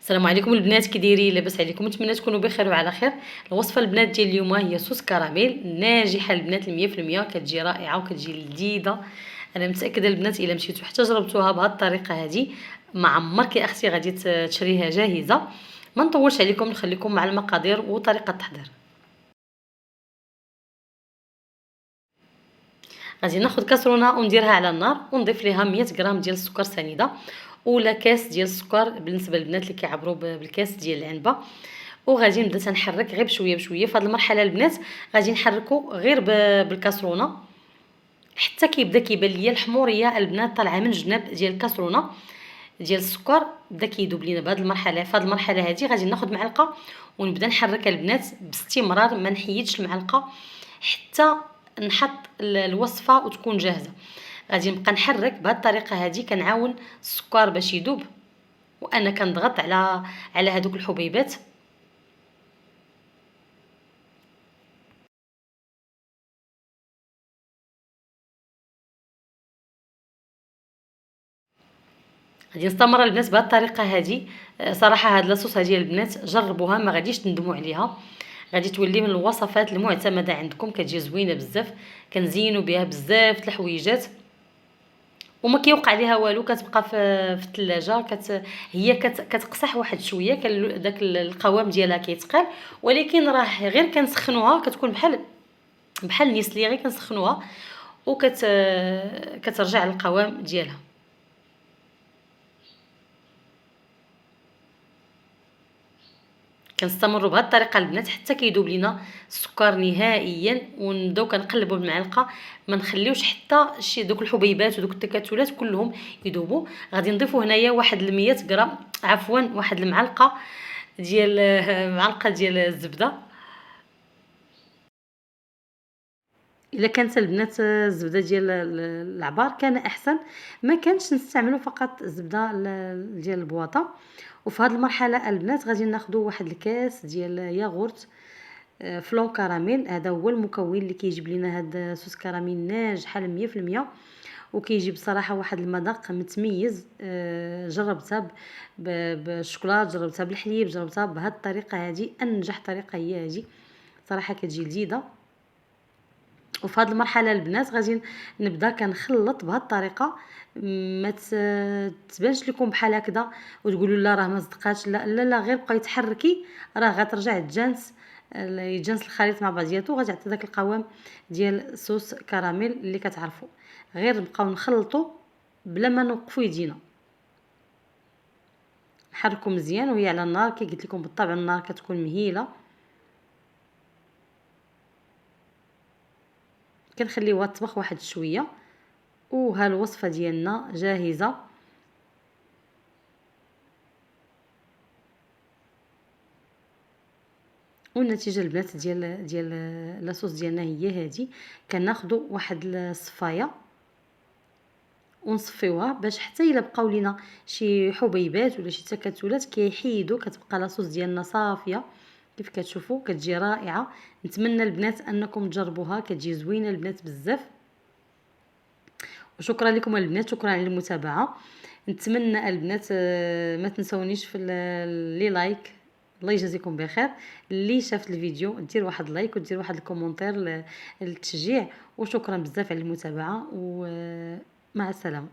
السلام عليكم البنات، كي دايرين؟ لاباس عليكم؟ نتمنى تكونوا بخير وعلى خير. الوصفه البنات ديال اليوم هي صوص كراميل ناجحه البنات 100%، كتجي رائعه وكتجي لذيذه. انا متاكده البنات الا مشيتوا حتى جربتوها بهذه الطريقه هذه ما عمرك يا اختي غادي تشريها جاهزه. ما نطولش عليكم، نخليكم مع المقادير وطريقه التحضير. غادي ناخذ كاسرونه ونديرها على النار ونضيف ليها 100 غرام ديال السكر سنيده، ولا كاس ديال السكر بالنسبه للبنات اللي كيعبروا بالكاس ديال العنبه. وغادي نبدا تنحرك غير بشويه بشويه. في هذه المرحله البنات غادي نحركو غير بالكاسرونه حتى كيبدا كيبان ليا الحموريه البنات طالعه من الجناب ديال الكاسرونه ديال السكر، بدا كيذوب لينا بهذه المرحله. في هذه المرحله هذه غادي ناخذ معلقه ونبدا نحرك البنات باستمرار، ما نحيدش المعلقه حتى نحط الوصفه وتكون جاهزه. غادي نبقى نحرك بهذه الطريقه هذه، كنعاون السكر باش يذوب وانا كنضغط على هذوك الحبيبات. غادي نستمر البنات بهذه الطريقه هذه. صراحه هاد لاصوص هذه البنات جربوها ما غاديش تندموا عليها، غادي تولي من الوصفات المعتمده عندكم، كتجي زوينه بزاف، كنزينوا بها بزاف د الحويجات وما كيوقع ليها والو. كتبقى في الثلاجه هي كتقصح واحد شويه، داك القوام ديالها كيتقال، ولكن راه غير كنسخنوها كتكون بحال النيسلي، غير كنسخنوها كترجع للقوام ديالها. كنستمروا بهذه الطريقه البنات حتى كيذوب لينا السكر نهائيا، ونبداو كنقلبوا بالمعلقه، ما نخليوش حتى شي دوك الحبيبات ودوك التكتلات كلهم يذوبوا. غادي نضيفوا هنايا واحد 100 غرام، عفوا واحد المعلقه ديال معلقه ديال الزبده. الا كانت البنات الزبده ديال العبار كان احسن، ما كانش نستعملوا فقط الزبده ديال البواطه. وفي هذه المرحله البنات غادي ناخذوا واحد الكاس ديال ياغورت فلون كراميل. هذا هو المكون اللي كيجيب لنا هذا صوص كراميل ناجحه 100%، وكيجي بصراحه واحد المذاق متميز. جربتها بالشوكولاط، جربتها بالحليب، جربتها بهذه الطريقه هذه، انجح طريقه هي هذه صراحه، كتجي لذيذه. وفي هذه المرحله البنات غادي نبدا كنخلط بهذه الطريقه. ما تبانش لكم بحال هكذا وتقولوا لا راه ما صدقاتش، لا لا لا، غير بقاي تحركي راه غترجع تجانس الخليط مع بعضياتو، غادي يعطي داك القوام ديال صوص كراميل اللي كتعرفوا. غير نبقاو نخلطوا بلا ما نوقفوا يدينا، نحركوا مزيان وهي على النار. كي قلت لكم بالطبع النار كتكون مهيله، كنخليوها تطبخ واحد شويه. وها الوصفه ديالنا جاهزه. والنتيجه البنات ديال لاصوص ديالنا هي هذه. كناخذوا واحد الصفايه ونصفيوها باش حتى الا بقاو لينا شي حبيبات ولا شي تكتلات كيحيدوا، كتبقى لاصوص ديالنا صافيه. كيف كتشوفوا كتجي رائعه. نتمنى البنات انكم تجربوها، كتجي زوينه البنات بزاف. وشكرا لكم البنات، شكرا على المتابعه. نتمنى البنات ما تنسونيش في لي لايك. الله يجازيكم بخير. اللي شافت الفيديو دير واحد لايك ودير واحد الكومونتير للتشجيع. وشكرا بزاف على المتابعه ومع السلامه.